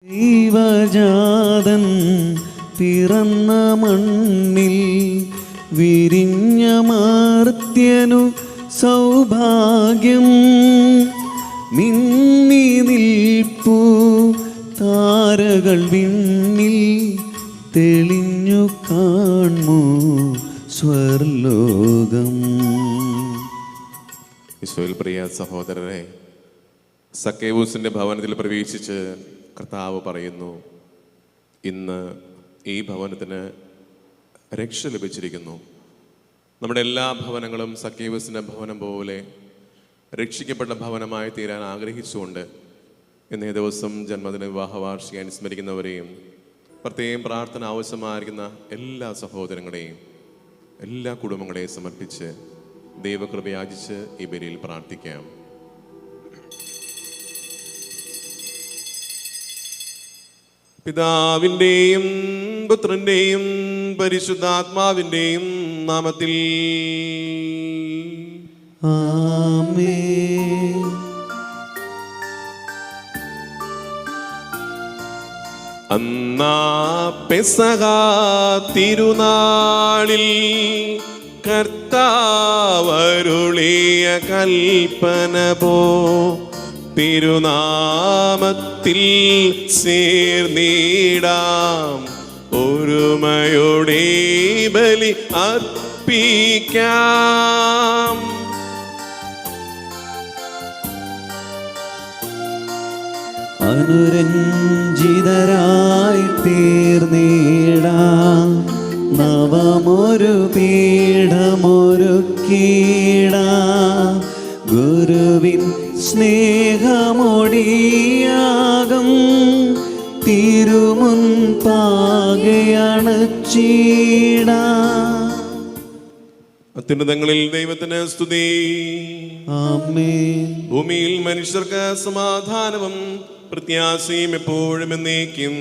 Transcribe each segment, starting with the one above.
ദൈവജാതൻ പിറന്ന മണ്ണിൽ വിരിഞ്ഞ മാർത്യനു സൗഭാഗ്യം. മിന്നി നിൽപ്പൂ താരകൾ വിണ്ണിൽ തെളിഞ്ഞു കാണൂ സ്വർലോകം. ഈശോയിൽ പ്രിയ സഹോദരരെ, സക്കേവൂസിന്റെ ഭവനത്തിൽ പ്രവേശിച്ച് കർത്താവ് പറയുന്നു, ഇന്ന് ഈ ഭവനത്തിന് രക്ഷ ലഭിച്ചിരിക്കുന്നു. നമ്മുടെ എല്ലാ ഭവനങ്ങളും സക്കേവൂസിന്റെ ഭവനം പോലെ രക്ഷിക്കപ്പെട്ട ഭവനമായി തീരാൻ ആഗ്രഹിച്ചുകൊണ്ട് ഇന്നേ ദിവസം ജന്മദിന വിവാഹ വാർഷികം അനുസ്മരിക്കുന്നവരെയും പ്രത്യേകം പ്രാർത്ഥന ആവശ്യമായിരിക്കുന്ന എല്ലാ സഹോദരങ്ങളെയും എല്ലാ കുടുംബങ്ങളെയും സമർപ്പിച്ച് ദൈവകൃപ യാചിച്ച് ഈ ബലിയിൽ പ്രാർത്ഥിക്കാം. പിതാവിൻ്റെയും പുത്രൻ്റെയും പരിശുദ്ധാത്മാവിൻ്റെയും നാമത്തിൽ ആമേൻ. അന്നാ പെസഹ തിരുനാളിൽ കർത്താവരുളിയ കൽപ്പന പോ തിരുനാമത്തിൽ ചേർന്നിടാം, ഒരുമയോടെ ബലി അർപ്പിക്കാം. അനുരഞ്ജിതരായി തീർന്നിടാം, നവമൊരു പീഠമൊരുക്കിടാം. ഗുരുവിൻ സ്നേഹമൊടിയാകം തിരുമുൻപാകെയണച്ചിടാം. അത്യുന്നതങ്ങളിൽ ദൈവത്തിന് സ്തുതി. ആമേൻ. ഭൂമിയിൽ മനുഷ്യർക്ക് സമാധാനവും പ്രത്യാശയും എപ്പോഴും എന്നേക്കും.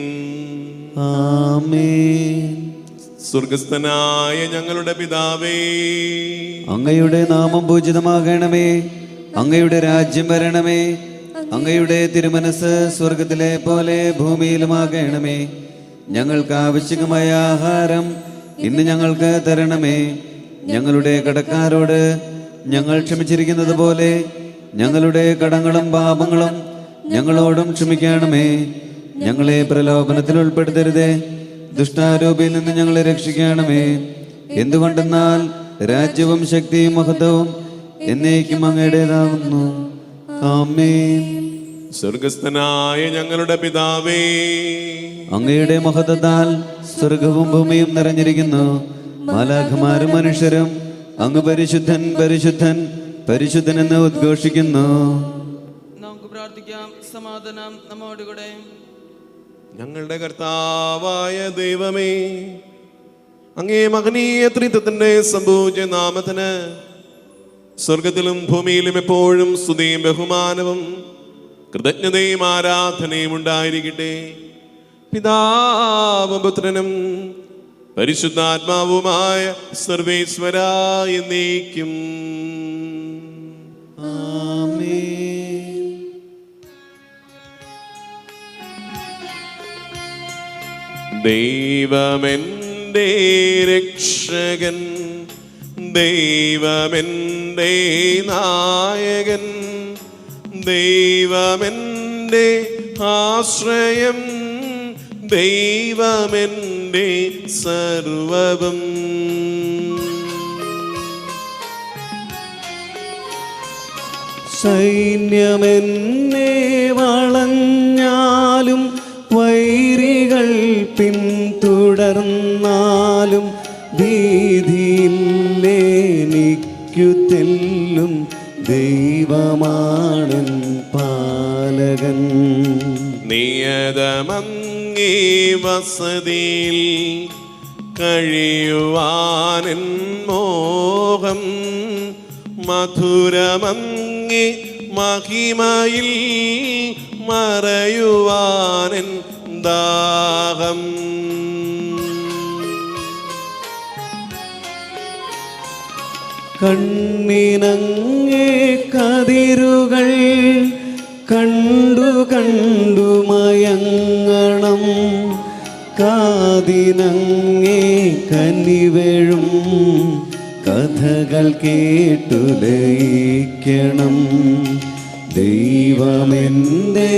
ആമേൻ. സ്വർഗസ്ഥനായ ഞങ്ങളുടെ പിതാവേ, അങ്ങയുടെ നാമം പൂജിതമാകണമേ, അങ്ങയുടെ രാജ്യം വരണമേ, അങ്ങയുടെ തിരുമനസ് സ്വർഗത്തിലെ പോലെ ഭൂമിയിലുമാകണമേ. ഞങ്ങൾക്ക് ആവശ്യമായ ആഹാരം ഇന്ന് ഞങ്ങൾക്ക് തരണമേ. ഞങ്ങളുടെ കടക്കാരോട് ഞങ്ങൾ ക്ഷമിച്ചിരിക്കുന്നത് പോലെ ഞങ്ങളുടെ കടങ്ങളും പാപങ്ങളും ഞങ്ങളോടും ക്ഷമിക്കണമേ. ഞങ്ങളെ പ്രലോഭനത്തിൽ ഉൾപ്പെടുത്തരുതേ, ദുഷ്ടാരൂപിയിൽ നിന്ന് ഞങ്ങളെ രക്ഷിക്കണമേ. എന്തുകൊണ്ടെന്നാൽ രാജ്യവും ശക്തിയും മഹത്വവും എന്നേക്കും അങ്ങയുടേതാകുന്നു. ആമേൻ. സ്വർഗസ്ഥനായ ഞങ്ങളുടെ പിതാവേ, അങ്ങയുടെ മഹത്വത്താൽ സ്വർഗവും ഭൂമിയും നിറഞ്ഞിരിക്കുന്നു. മാലാഖമാരും മനുഷ്യരും അങ്ങ് പരിശുദ്ധൻ പരിശുദ്ധൻ പരിശുദ്ധൻ എന്ന് ഉദ്ഘോഷിക്കുന്നു. നമുക്ക് പ്രാർത്ഥിക്കാം. സമാധാനം നമ്മോടുകൂടെ. ഞങ്ങളുടെ കർത്താവായ ദൈവമേ, അങ്ങേ മഹനീയ ത്രിത്വത്തിന്റെ സംപൂജ്യ നാമത്തിന് സ്വർഗത്തിലും ഭൂമിയിലും എപ്പോഴും സ്തുതിയും ബഹുമാനവും കൃതജ്ഞതയും ആരാധനയും ഉണ്ടായിരിക്കട്ടെ. പിതാവും പുത്രനും പരിശുദ്ധാത്മാവുമായ സർവേശ്വരാ എന്നേക്കും. ആമേൻ. ദൈവമെന്റെ രക്ഷകൻ, ദൈവമെന്റെ നായകൻ, ദൈവമെന്റെ ആശ്രയം, ദൈവമെന്റെ സർവ്വവും. സൈന്യമെന്നെ വളഞ്ഞാലും വൈരികൾ പിന്തുടർന്നാലും ഭീതിയില്ലെനിക്കു തെല്ലും ദൈവമാണൻ പാലകൻ. നിയതമങ്ങേ വസതിയിൽ കഴിയുവാനെൻ മോഹം, മധുരമങ്ങേ മഹിമയിൽ മറയുവാനെൻ ദാഹം. കണ്ണിനങ്ങേ കതിരുകൾ കണ്ടു കണ്ടു മയങ്ങണം, കാതിനങ്ങേ കനിവഴും കഥകൾ കേട്ടു ലയിക്കണം. ദൈവമെൻ്റെ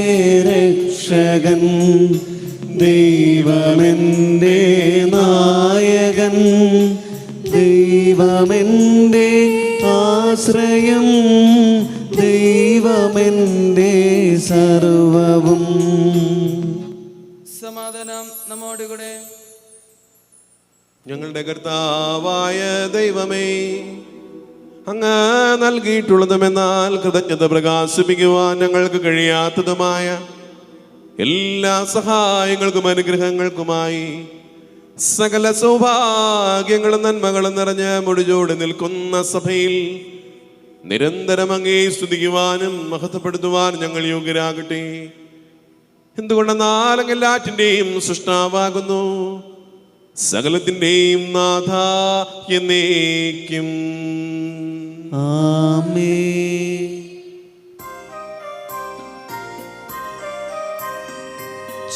രക്ഷകൻ, ദൈവമെൻ്റെ നായകൻ, ദൈവമെൻ്റെ ആശ്രയം, ദൈവമെൻ്റെ സർവവും. സമാധാനം നമ്മോടുകൂടെ. ഞങ്ങളുടെ കർത്താവായ ദൈവമേ, അങ്ങ് നൽകിയിട്ടുള്ളതുമെന്നാൽ കൃതജ്ഞത പ്രകാശിപ്പിക്കുവാൻ ഞങ്ങൾക്ക് കഴിയാത്തതുമായ എല്ലാ സഹായങ്ങൾക്കും അനുഗ്രഹങ്ങൾക്കുമായി സകല സൗഭാഗ്യങ്ങളും നന്മകളും നിറഞ്ഞ് മുടിചോട് നിൽക്കുന്ന സഭയിൽ നിരന്തരം അങ്ങേ സ്തുതിക്കുവാനും മഹത്വപ്പെടുത്തുവാനും ഞങ്ങൾ യോഗ്യരാകട്ടെ. എന്തുകൊണ്ടെന്നാൽ അങ്ങ് എല്ലാറ്റിൻ്റെയും സൃഷ്ടാവാകുന്നു, സകലത്തിൻ്റെയും നാഥ എന്നേക്കും. ആമേൻ.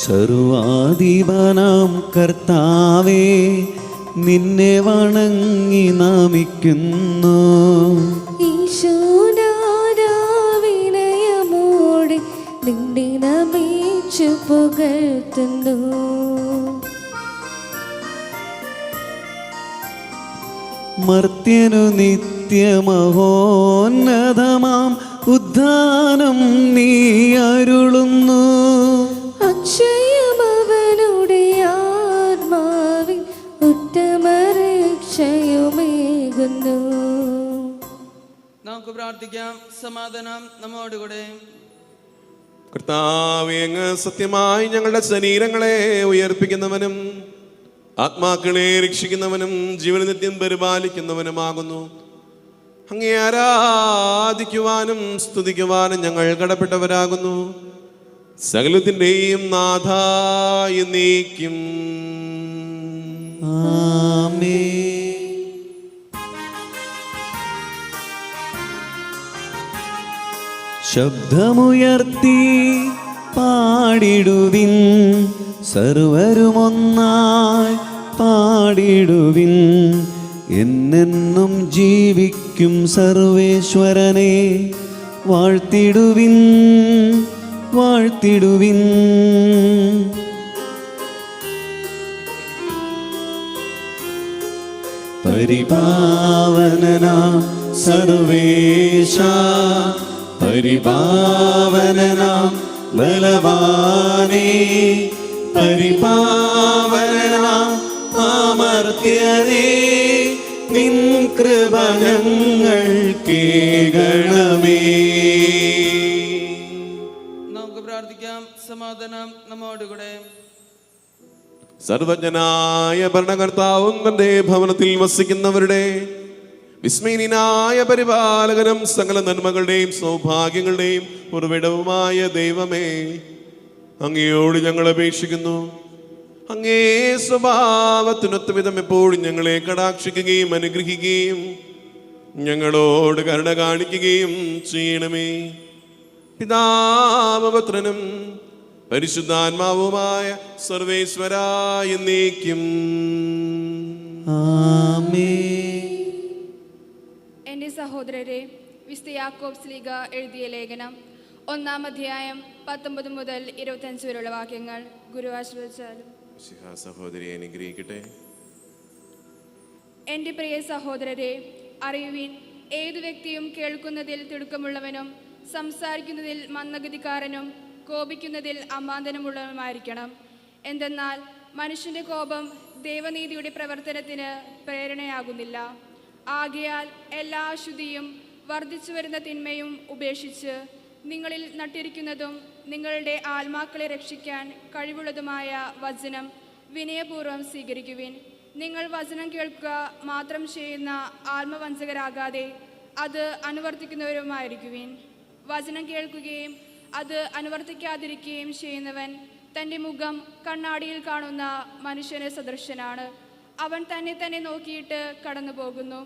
സർവാധിപനാം കർത്താവേ, നിന്നെ വണങ്ങി നമിക്കുന്നു. ഈശോനാദാവിനയമോടെ നിന്നെ നമിച്ചു പുകഴ്ത്തുന്നു. മർത്യനു നിത്യമഹോന്നതമാം ഉദ്ധാനം നീ അരുളുന്നു. അക്ഷയമവനുടെ ആത്മാവിൽ ഉത്തമരക്ഷയുമേകുന്നു. നമുക്ക് പ്രാർത്ഥിക്കാം. സമാധാനം നമ്മോടുകൂടെ. കർത്താവേ, അങ്ങ് സത്യമായി ഞങ്ങളുടെ ശരീരങ്ങളെ ഉയർപ്പിക്കുന്നവനും ആത്മാക്കളെ രക്ഷിക്കുന്നവനും ജീവന നിത്യം പരിപാലിക്കുന്നവനുമാകുന്നു. അങ്ങേ ആരാധിക്കുവാനും സ്തുതിക്കുവാനും ഞങ്ങൾ കടപ്പെട്ടവരാകുന്നു. സകലത്തിൻ്റെയും നാഥ എന്നേക്കും. ആമേൻ. ശബ്ദമുയർത്തി പാടിടുവിൻ, സർവരുമൊന്നായി പാടിടുവിൻ. എന്നെന്നും ജീവിക്കും സർവേശ്വരനെ വാഴ്ത്തിടുവിൻ, വാഴ്ത്തിടുവിൻ. പരിപാവനനാം സർവേശ, പരിപാവനനാം ബലവാനേ, പരിപാവനനാം അമർത്യനേ, നിൻ കൃപ ഞങ്ങൾക്കേകണമേ. നമുക്ക് പ്രാർത്ഥിക്കാം. സമാധാനം നമ്മോടുകൂടെ. സർവജ്ഞനായ ഭരണകർത്താവും തന്റെ ഭവനത്തിൽ വസിക്കുന്നവരുടെ വിസ്മയനായ പരിപാലകനും സകല നന്മകളുടെയും സൗഭാഗ്യങ്ങളുടെയും ഉറവിടവുമായ ദൈവമേ, അങ്ങയോട് ഞങ്ങൾ അപേക്ഷിക്കുന്നു. അങ്ങേ സ്വഭാവത്തിനൊത്ത വിധം എപ്പോഴും ഞങ്ങളെ കടാക്ഷിക്കുകയും അനുഗ്രഹിക്കുകയും ഞങ്ങളോട് കരുണ കാണിക്കുകയും ചെയ്യണമേ. പിതാപുത്രനും പരിശുദ്ധാത്മാവുമായ സർവേശ്വരായ എന്നേക്കും. ആമേൻ. എൻ്റെ സഹോദരരെ, വിശുദ്ധ യാക്കോബ് ശ്ലീഹ എഴുതിയ ലേഖനം 1-ാം അധ്യായം 19 മുതൽ 25 വരെയുള്ള വാക്യങ്ങൾ ഗുരു ആശീർവദിച്ചാലും. സഹോദരി അനുഗ്രഹിക്കട്ടെ. എൻ്റെ പ്രിയ സഹോദരരെ, അറിയുവിൻ, ഏതു വ്യക്തിയും കേൾക്കുന്നതിൽ തിടുക്കമുള്ളവനും സംസാരിക്കുന്നതിൽ മന്ദഗതിക്കാരനും കോപിക്കുന്നതിൽ അമാന്തനമുള്ളവനുമായിരിക്കണം. എന്തെന്നാൽ മനുഷ്യൻ്റെ കോപം ദൈവനീതിയുടെ പ്രവർത്തനത്തിന് പ്രേരണയാകുന്നില്ല. ആകയാൽ എല്ലാ അശുദ്ധിയും വർദ്ധിച്ചു വരുന്ന തിന്മയും ഉപേക്ഷിച്ച് നിങ്ങളിൽ നട്ടിരിക്കുന്നതും നിങ്ങളുടെ ആത്മാക്കളെ രക്ഷിക്കാൻ കഴിവുള്ളതുമായ വചനം വിനയപൂർവ്വം സ്വീകരിക്കുവിൻ. നിങ്ങൾ വചനം കേൾക്കുക മാത്രം ചെയ്യുന്ന ആത്മവഞ്ചകരാകാതെ അത് അനുവർത്തിക്കുന്നവരുമായിരിക്കുവിൻ. വചനം കേൾക്കുകയും അത് അനുവർത്തിക്കാതിരിക്കുകയും ചെയ്യുന്നവൻ തൻ്റെ മുഖം കണ്ണാടിയിൽ കാണുന്ന മനുഷ്യന് സദൃശനാണ്. അവൻ തന്നെ നോക്കിയിട്ട് കടന്നു പോകുന്നു,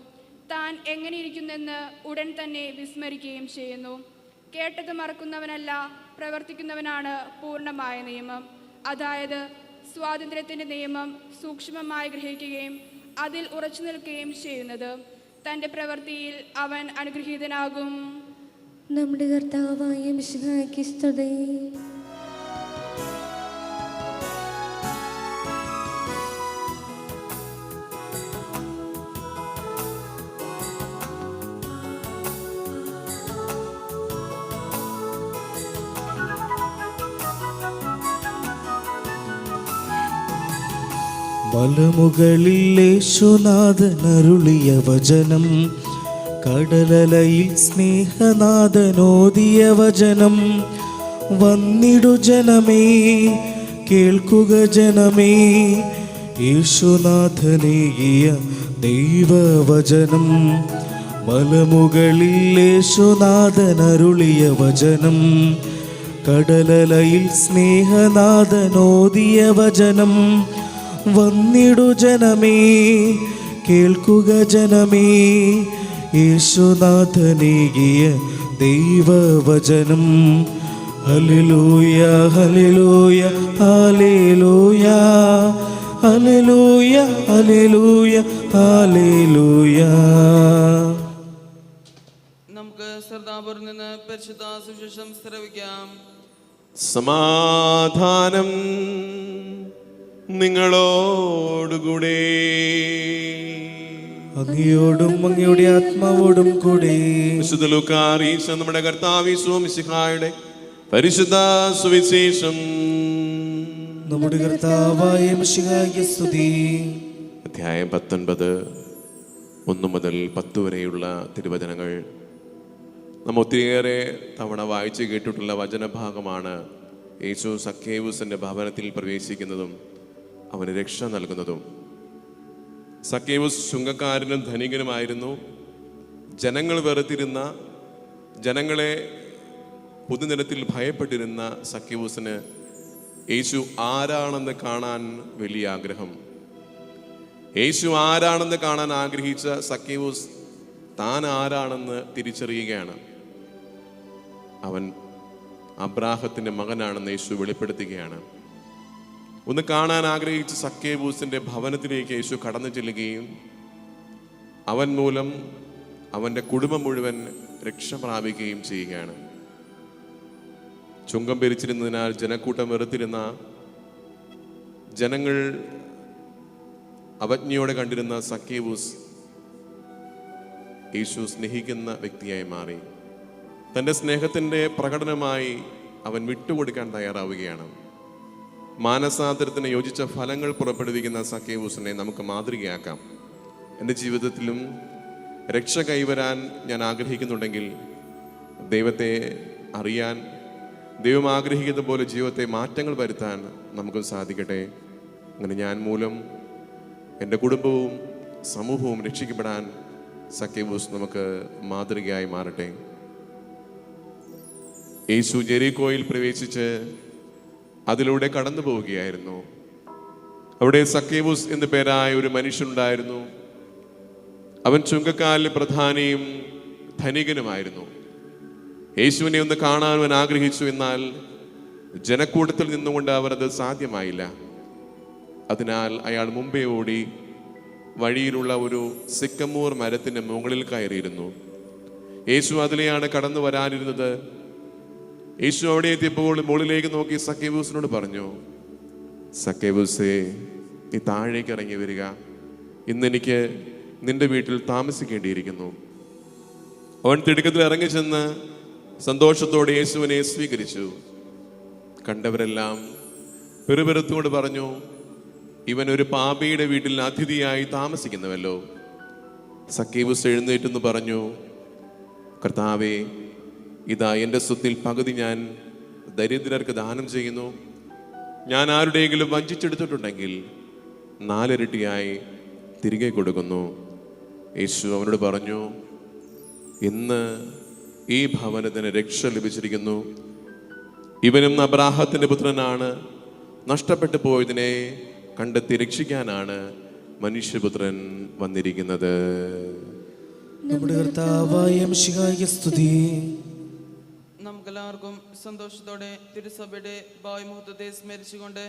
താൻ എങ്ങനെയിരിക്കുന്നെന്ന് ഉടൻ തന്നെ വിസ്മരിക്കുകയും ചെയ്യുന്നു. കേട്ടത് മറക്കുന്നവനല്ല, പ്രവർത്തിക്കുന്നവനാണ് പൂർണ്ണമായ നിയമം. അതായത് സ്വാതന്ത്ര്യത്തിൻ്റെ നിയമം സൂക്ഷ്മമായി ഗ്രഹിക്കുകയും അതിൽ ഉറച്ചു നിൽക്കുകയും ചെയ്യുന്നത്. തൻ്റെ പ്രവൃത്തിയിൽ അവൻ അനുഗ്രഹീതനാകും. നമ്മുടെ കർത്താവായ മിശിഹായ്ക്ക് സ്തുതി. മലമുകളിൽ യേശുനാഥനരുളിയ വചനം, കടലലയിൽ സ്നേഹനാഥനോദിയ വചനം. വന്നിടു ജനമേ, കേൾക്കുക ജനമേ, യേശുനാഥനേകിയ ദൈവവചനം. മലമുകളിൽ യേശുനാഥനരുളിയ വചനം, കടലലയിൽ സ്നേഹനാഥനോദിയ വചനം. വന്നിടു ജനമേ, കേൾക്കുക ജനമേ, യേശുനാഥനേകിയ ദൈവവചനം. Hallelujah hallelujah hallelujah hallelujah hallelujah hallelujah. നമുക്ക് ശ്രദ്ധാപൂർവം നിന്ന് പരിശുദ്ധ സുവിശേഷം ശ്രവിക്കാം. സമാധാനം നിങ്ങളോടുകൂടെ. അങ്ങയോടും അങ്ങയുടെ ആത്മാവോടും കൂടെ. വിശുദ്ധ ലൂക്കാ അറിയിച്ച നമ്മുടെ കർത്താവ് യേശു മിശിഹായുടെ പരിശുദ്ധ സുവിശേഷം. നമ്മുടെ കർത്താവായ മിശിഹായ്ക്ക് സ്തുതി. അധ്യായം 19 1 മുതൽ 10 വരെയുള്ള തിരുവചനങ്ങൾ നാം ഒത്തിരിയേറെ തവണ വായിച്ചു കേട്ടിട്ടുള്ള വചനഭാഗമാണ്. യേശു സക്കേവൂസിന്റെ ഭവനത്തിൽ പ്രവേശിക്കുന്നതും അവന് രക്ഷ നൽകുന്നതും. സക്കേവൂസ് ചുങ്കക്കാരനും ധനികനുമായിരുന്നു. ജനങ്ങൾ വെറുത്തിരുന്ന, ജനങ്ങളെ പൊതുനിരത്തിൽ ഭയപ്പെട്ടിരുന്ന സക്കേവൂസിന് യേശു ആരാണെന്ന് കാണാൻ വലിയ ആഗ്രഹം. യേശു ആരാണെന്ന് കാണാൻ ആഗ്രഹിച്ച സക്കേവൂസ് താൻ ആരാണെന്ന് തിരിച്ചറിയുകയാണ്. അവൻ അബ്രാഹത്തിന്റെ മകനാണെന്ന് യേശു വെളിപ്പെടുത്തുകയാണ്. ഒന്ന് കാണാൻ ആഗ്രഹിച്ച സക്കേവൂസിന്റെ ഭവനത്തിലേക്ക് യേശു കടന്നു ചെല്ലുകയും അവൻ മൂലം അവന്റെ കുടുംബം മുഴുവൻ രക്ഷ പ്രാപിക്കുകയും ചെയ്യുകയാണ്. ചുങ്കം പിരിച്ചിരുന്നതിനാൽ ജനക്കൂട്ടം വെറുത്തിരുന്ന, ജനങ്ങൾ അവജ്ഞയോടെ കണ്ടിരുന്ന സക്കേവൂസ് യേശു സ്നേഹിക്കുന്ന വ്യക്തിയായി മാറി. തൻ്റെ സ്നേഹത്തിൻ്റെ പ്രകടനമായി അവൻ വിട്ടുകൊടുക്കാൻ തയ്യാറാവുകയാണ്. മാനസാന്തരത്തിന് യോജിച്ച ഫലങ്ങൾ പുറപ്പെടുവിക്കുന്ന സക്കേവൂസിനെ നമുക്ക് മാതൃകയാക്കാം. എൻ്റെ ജീവിതത്തിലും രക്ഷ കൈവരാൻ ഞാൻ ആഗ്രഹിക്കുന്നുണ്ടെങ്കിൽ, ദൈവത്തെ അറിയാൻ, ദൈവം ആഗ്രഹിക്കുന്ന പോലെ ജീവിതത്തെ മാറ്റങ്ങൾ വരുത്താൻ നമുക്കും സാധിക്കട്ടെ. അങ്ങനെ ഞാൻ മൂലം എൻ്റെ കുടുംബവും സമൂഹവും രക്ഷിക്കപ്പെടാൻ സക്കേവൂസ് നമുക്ക് മാതൃകയായി മാറട്ടെ. യേശു ജെറിക്കോയിൽ പ്രവേശിച്ച് അതിലൂടെ കടന്നു പോവുകയായിരുന്നു. അവിടെ സക്കേവൂസ് എന്നു പേരായ ഒരു മനുഷ്യനുണ്ടായിരുന്നു. അവൻ ചുങ്കക്കാരിലെ പ്രധാനിയും ധനികനുമായിരുന്നു. യേശുവിനെ ഒന്ന് കാണാൻ അവൻ ആഗ്രഹിച്ചു. എന്നാൽ ജനക്കൂട്ടത്തിൽ നിന്നുകൊണ്ട് അവർ അത് സാധ്യമായില്ല. അതിനാൽ അയാൾ മുമ്പേ ഓടി വഴിയിലുള്ള ഒരു സിക്കമൂർ മരത്തിന്റെ മുകളിൽ കയറിയിരുന്നു. യേശു അതിലെയാണ് കടന്നു വരാനിരുന്നത്. യേശു അവിടെ എത്തിയപ്പോൾ മുകളിലേക്ക് നോക്കി സക്കേവൂസിനോട് പറഞ്ഞു, സക്കേവൂസേ, നീ താഴേക്ക് ഇറങ്ങി വരിക. ഇന്നെനിക്ക് നിന്റെ വീട്ടിൽ താമസിക്കേണ്ടിയിരിക്കുന്നു. അവൻ തിടുക്കത്തിൽ ഇറങ്ങി ചെന്ന് സന്തോഷത്തോടെ യേശുവിനെ സ്വീകരിച്ചു. കണ്ടവരെല്ലാം പെറുപെറുത്തുകൊണ്ട് പറഞ്ഞു, ഇവൻ ഒരു പാപിയുടെ വീട്ടിൽ അതിഥിയായി താമസിക്കുന്നുവല്ലോ. സക്കേവൂസ് എഴുന്നേറ്റെന്ന് പറഞ്ഞു, കർത്താവേ, ഇതാ എൻ്റെ സ്വത്തിൽ പകുതി ഞാൻ ദരിദ്രർക്ക് ദാനം ചെയ്യുന്നു. ഞാൻ ആരുടെയെങ്കിലും വഞ്ചിച്ചെടുത്തിട്ടുണ്ടെങ്കിൽ 4 ഇരട്ടിയായി തിരികെ കൊടുക്കുന്നു. യേശു അവനോട് പറഞ്ഞു, ഇന്ന് ഈ ഭവനത്തിന് രക്ഷ ലഭിച്ചിരിക്കുന്നു. ഇവനും അബ്രാഹത്തിന്റെ പുത്രനാണ്. നഷ്ടപ്പെട്ടു പോയതിനെ കണ്ടെത്തി രക്ഷിക്കാനാണ് മനുഷ്യപുത്രൻ വന്നിരിക്കുന്നത്. നമ്മുടെ കർത്താവായ മിശിഹായ്ക്ക് സ്തുതി. നമുക്കെല്ലാവർക്കും സന്തോഷത്തോടെ തിരുസഭയുടെ ഭാവ്യമഹത്വത്തെ സ്മരിച്ചുകൊണ്ട്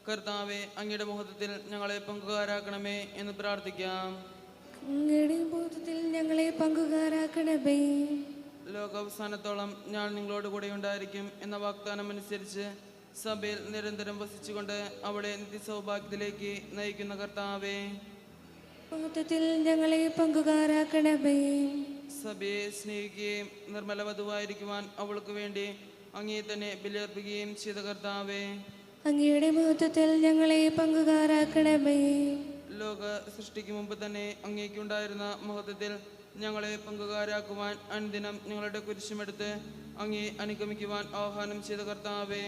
കർത്താവെ അങ്ങയുടെ മുഹൂർത്തത്തിൽ ഞങ്ങളെ പങ്കുകാരാക്കണമേ എന്ന് പ്രാർത്ഥിക്കാം. അങ്ങയുടെ ബോധത്തിൽ ഞങ്ങളെ പങ്കുകാരാക്കണമേ. ലോകാവസാനത്തോളം ഞാൻ നിങ്ങളോട് കൂടെ ഉണ്ടായിരിക്കും എന്ന വാഗ്ദാനം അനുസരിച്ച് സഭയിൽ നിരന്തരം വസിച്ചുകൊണ്ട് അവളെ നിത്യസൗഭാഗ്യത്തിലേക്ക് നയിക്കുന്ന കർത്താവെ, ബോധത്തിൽ ഞങ്ങളെ പങ്കുകാരാക്കണമേ. സഭയെ സ്നേഹിക്കുകയും നിർമ്മല വധുവായിരിക്കുവാൻ അവൾക്ക് വേണ്ടി അങ്ങേ തന്നെ ബലിയർപ്പിക്കുകയും ചെയ്ത കർത്താവെ, അങ്ങയുടെ ബോധത്തിൽ ഞങ്ങളെ പങ്കുകാരാക്കണമേ. ലോക സൃഷ്ടിക്ക് മുമ്പ് തന്നെ അങ്ങേക്കുണ്ടായിരുന്ന മഹത്വത്തിൽ ഞങ്ങളെ പങ്കുകാരാക്കുവാൻ അനുദിനം ഞങ്ങളുടെ കുരിശുമെടുത്ത് അങ്ങേ അനുഗമിക്കുവാൻ ആഹ്വാനം ചെയ്ത കർത്താവെ,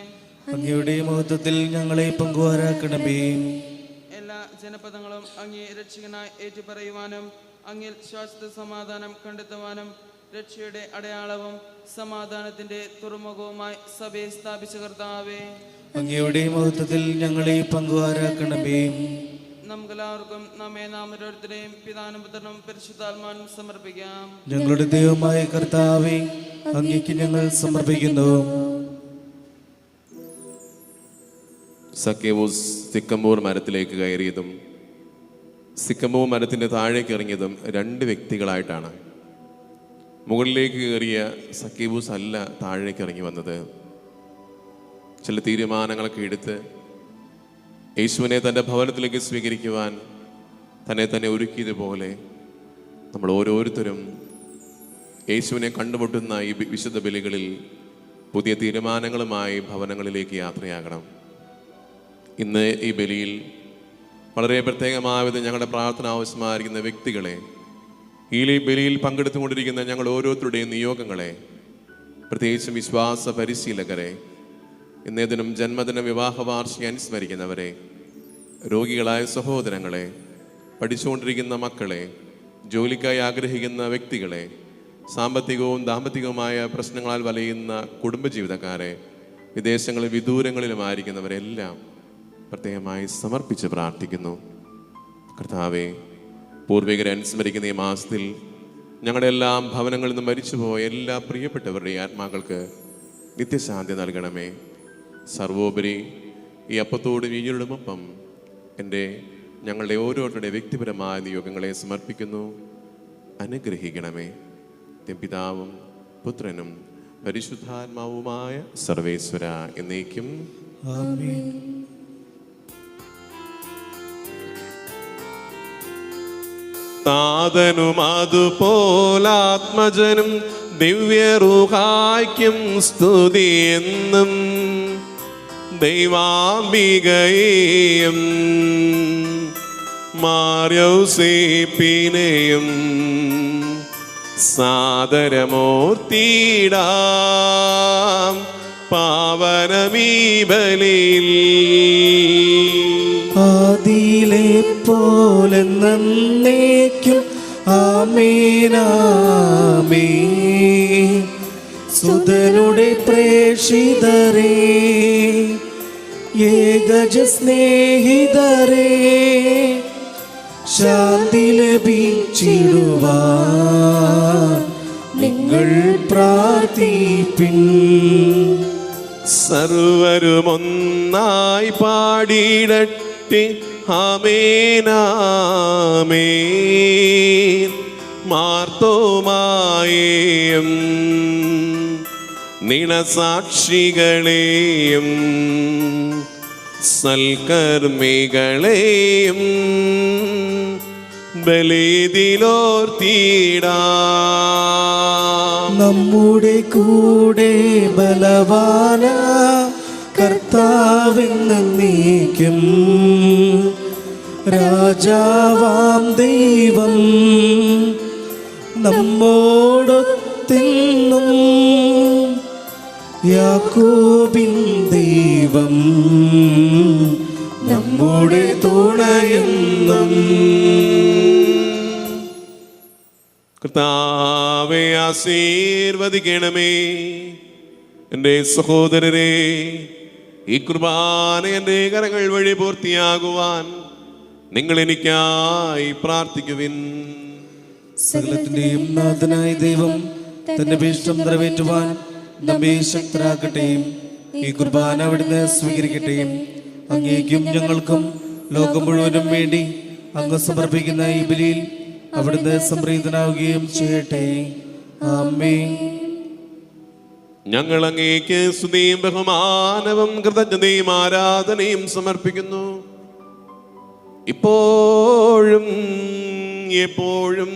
അങ്ങയുടെ മഹത്വത്തിൽ ഞങ്ങളെ പങ്കുകാരാക്കണമേ. എല്ലാ ജനപദങ്ങളും അങ്ങേ രക്ഷകനായി ഏറ്റുപറയുവാനും അങ്ങിൽ ശാശ്വത സമാധാനം കണ്ടെത്തുവാനും രക്ഷയുടെ അടയാളവും സമാധാനത്തിന്റെ തുറമുഖവുമായി സഭയെ സ്ഥാപിച്ച കർത്താവെ, അങ്ങയുടെ മഹത്വത്തിൽ ഞങ്ങളെ പങ്കുകാരാക്കണമേ. നമുക്കെല്ലാവർക്കും നമ്മെ നാം ഓരോരുത്തരെയും പിതാനും പുത്രനും പരിശുദ്ധാത്മാവിനും സമർപ്പിക്കാം. ഞങ്ങളുടെ ദൈവമായ കർത്താവേ, അങ്ങേക്ക് ഞങ്ങൾ സമർപ്പിക്കുന്നു. സക്കേവൂസ് സിക്കമ്പൂർ മരത്തിലേക്ക് കയറിയതും സിക്കമ്പൂർ മരത്തിൻ്റെ താഴേക്ക് ഇറങ്ങിയതും രണ്ട് വ്യക്തികളായിട്ടാണ്. മുകളിലേക്ക് കയറിയ സക്കേവൂസ് അല്ല താഴേക്ക് ഇറങ്ങി വന്നത്. ചില തീരുമാനങ്ങളൊക്കെ എടുത്ത് യേശുവിനെ തൻ്റെ ഭവനത്തിലേക്ക് സ്വീകരിക്കുവാൻ തന്നെ ഒരുക്കിയതുപോലെ നമ്മൾ ഓരോരുത്തരും യേശുവിനെ കണ്ടുമുട്ടുന്ന ഈ വിശുദ്ധ ബലികളിൽ പുതിയ തീരുമാനങ്ങളുമായി ഭവനങ്ങളിലേക്ക് യാത്രയാകണം. ഇന്ന് ഈ ബലിയിൽ വളരെ പ്രത്യേകമായത് ഞങ്ങളുടെ പ്രാർത്ഥന ആവശ്യമായിരിക്കുന്ന വ്യക്തികളെ, ഈ ബലിയിൽ പങ്കെടുത്തുകൊണ്ടിരിക്കുന്ന ഞങ്ങൾ ഓരോരുത്തരുടെയും നിയോഗങ്ങളെ, പ്രത്യേകിച്ചും വിശ്വാസ പരിശീലകരെ, ഇന്നേതിനും ജന്മദിന വിവാഹ വാർഷികം അനുസ്മരിക്കുന്നവരെ, രോഗികളായ സഹോദരങ്ങളെ, പഠിച്ചുകൊണ്ടിരിക്കുന്ന മക്കളെ, ജോലിക്കായി ആഗ്രഹിക്കുന്ന വ്യക്തികളെ, സാമ്പത്തികവും ദാമ്പത്തികവുമായ പ്രശ്നങ്ങളാൽ വലയുന്ന കുടുംബജീവിതക്കാരെ, വിദേശങ്ങളിൽ വിദൂരങ്ങളിലുമായിരിക്കുന്നവരെല്ലാം പ്രത്യേകമായി സമർപ്പിച്ച് പ്രാർത്ഥിക്കുന്നു. കർത്താവെ, പൂർവികരെ അനുസ്മരിക്കുന്ന ഈ മാസത്തിൽ ഞങ്ങളുടെ എല്ലാം ഭവനങ്ങളിൽ നിന്ന് മരിച്ചുപോയ എല്ലാ പ്രിയപ്പെട്ടവരുടെ ആത്മാക്കൾക്ക് നിത്യശാന്തി നൽകണമേ. സർവോപരി ഈ അപ്പത്തോട് വീഞ്ഞിടുമൊപ്പം ഞങ്ങളുടെ ഓരോരുത്തരുടെ വ്യക്തിപരമായ നിയോഗങ്ങളെ സമർപ്പിക്കുന്നു. അനുഗ്രഹിക്കണമേ. പിതാവും പുത്രനും പരിശുദ്ധാത്മാവുമായ സർവേശ്വര എന്നേക്കും ആമേൻ. താതനും അതുപോലാത്മജനും ദിവ്യറുഹായ്ക്കും സ്തുതി എന്നും ദൈവാംബികയെയും മാർയോസേപ്പിനെയും സാദരമൂർത്തിയിടാം പാവനമീ ബലിയിൽ. ആദിയിലെ പോലെ നന്നേക്കും ആമേനാമേൻ. സുതനുടെ പ്രേഷിതരേ, ഏകജ സ്നേഹിതരേ, ശാന്തി ലഭിച്ചിടുവാൻ നിങ്ങൾ പ്രാർത്ഥിപ്പിൻ. സർവരുമൊന്നായി പാടിയിടട്ടെ ആമേനാമേൻ. മാർത്തോമായേയും നിണസാക്ഷികളെയും സൽക്കർമ്മികളെയും ബലിയിലോർത്തിയിടാം. നമ്മുടെ കൂടെ ബലവാന കർത്താവെന്നേക്കും രാജാവാം ദൈവം നമ്മോടൊത്തെന്നും യാക്കോബിൻ ദൈവം നമ്മുടെ തുണയെന്നും. കർത്താവേ, ആശീർവദിക്കണമേ. എൻ്റെ സഹോദരരെ, ഈ കുർബാന എൻ്റെ കരങ്ങൾ വഴി പൂർത്തിയാകുവാൻ നിങ്ങൾ എനിക്കായി പ്രാർത്ഥിക്കുവിൻ. സകലത്തിന്റെയും നാഥനായ ദൈവം തന്റെ ഭീഷ്ടം നിറവേറ്റുവാൻ നമ്മെ ശക്തരാക്കട്ടെ. ഈ കുർബാന അവിടുന്ന് സ്വീകരിക്കട്ടെ. അങ്ങേക്കും ഞങ്ങൾക്കും ലോകം മുഴുവനും വേണ്ടി അങ്ങ് സമർപ്പിക്കുന്ന ഈ ബലിയിൽ അവിടുന്ന് സംപ്രീതനാവുകയും ചെയ്യട്ടെ. ആമേൻ. ഞങ്ങൾ അങ്ങേക്ക് സ്തുതിയും ബഹുമാനവും കൃതജ്ഞതയും ആരാധനയും സമർപ്പിക്കുന്നു, ഇപ്പോഴും എപ്പോഴും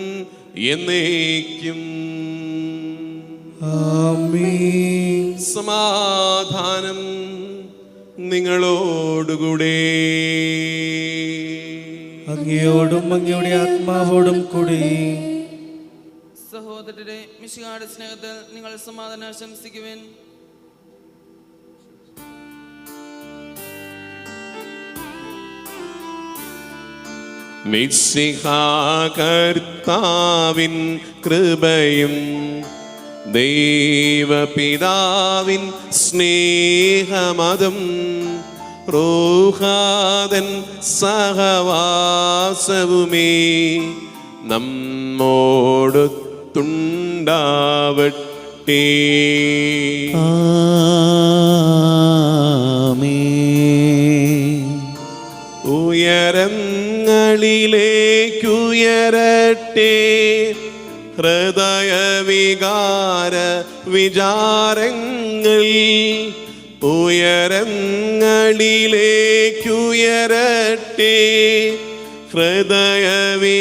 എന്നേക്കും. ആമേൻ. സമാധാനം നിങ്ങളോടുകൂടെ. അങ്ങയോടും അങ്ങയുടെ ആത്മാവോടും കൂടി. സഹോദരരെ, മിശിഹായുടെ സ്നേഹത്തിൽ നിങ്ങൾ സമാധാനം ആശംസിക്കുവിൻ. മിശിഹാ കർത്താവിൻ കൃപയും ദൈവപിതാവിൻ സ്നേഹമതും റൂഹാദൻ സഹവാസവുമേ നമ്മോടൊത്തുണ്ടാവട്ടെ. ആമേൻ. ഉയരങ്ങളിലേക്കുയരട്ടെ ഹൃദയവികാര വിചാരങ്ങൾ, ഉയരങ്ങളിലേക്കുയരട്ടെ ഹൃദയവികാര